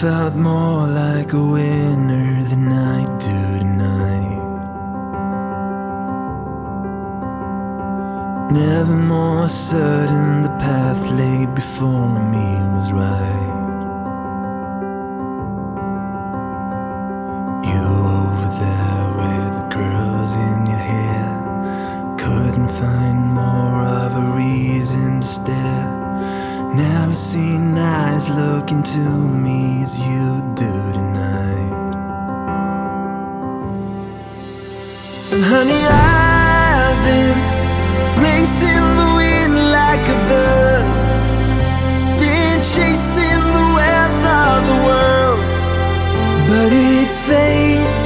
felt more like a winner than I do tonight. Never more certain the path laid before me was right. You over there with the curls in your hair, couldn't find more of a reason to stare. Never seen eyes look into me as you do tonight. And honey, I've been racing the wind like a bird, been chasing the wealth of the world. But it fades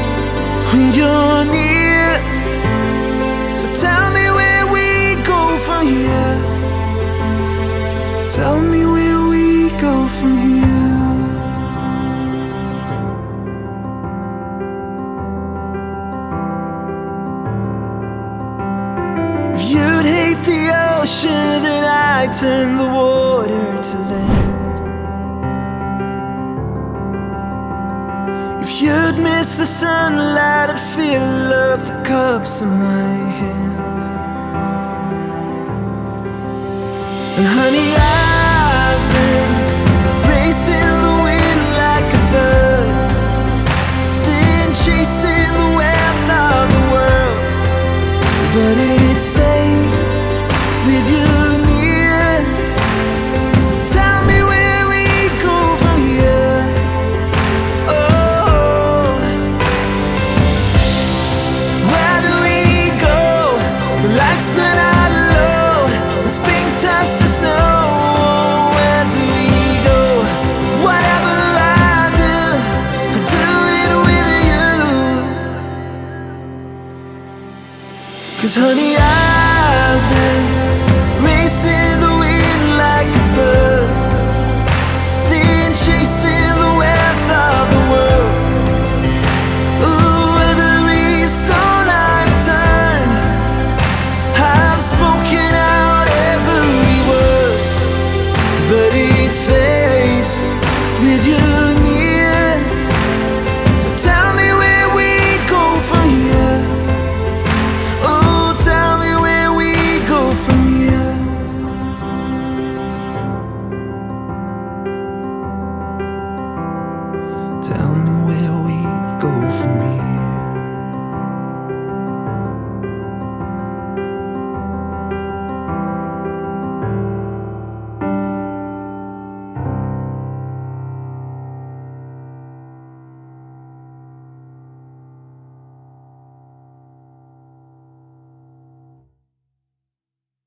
when you're near. So tell me where we go from here. Tell me where we go from here. If you'd hate the ocean, then I'd turn the water to land. If you'd miss the sunlight, I'd fill up the cups in my hands. And honey, I've been racing the wind like a bird, been chasing the wealth of the world. But it fades with you near. Tell me where we go from here. Oh, where do we go? The lights burn out low, the spring turns to snow. Where do we go? Whatever I do it with you. 'Cause honey, I've been racing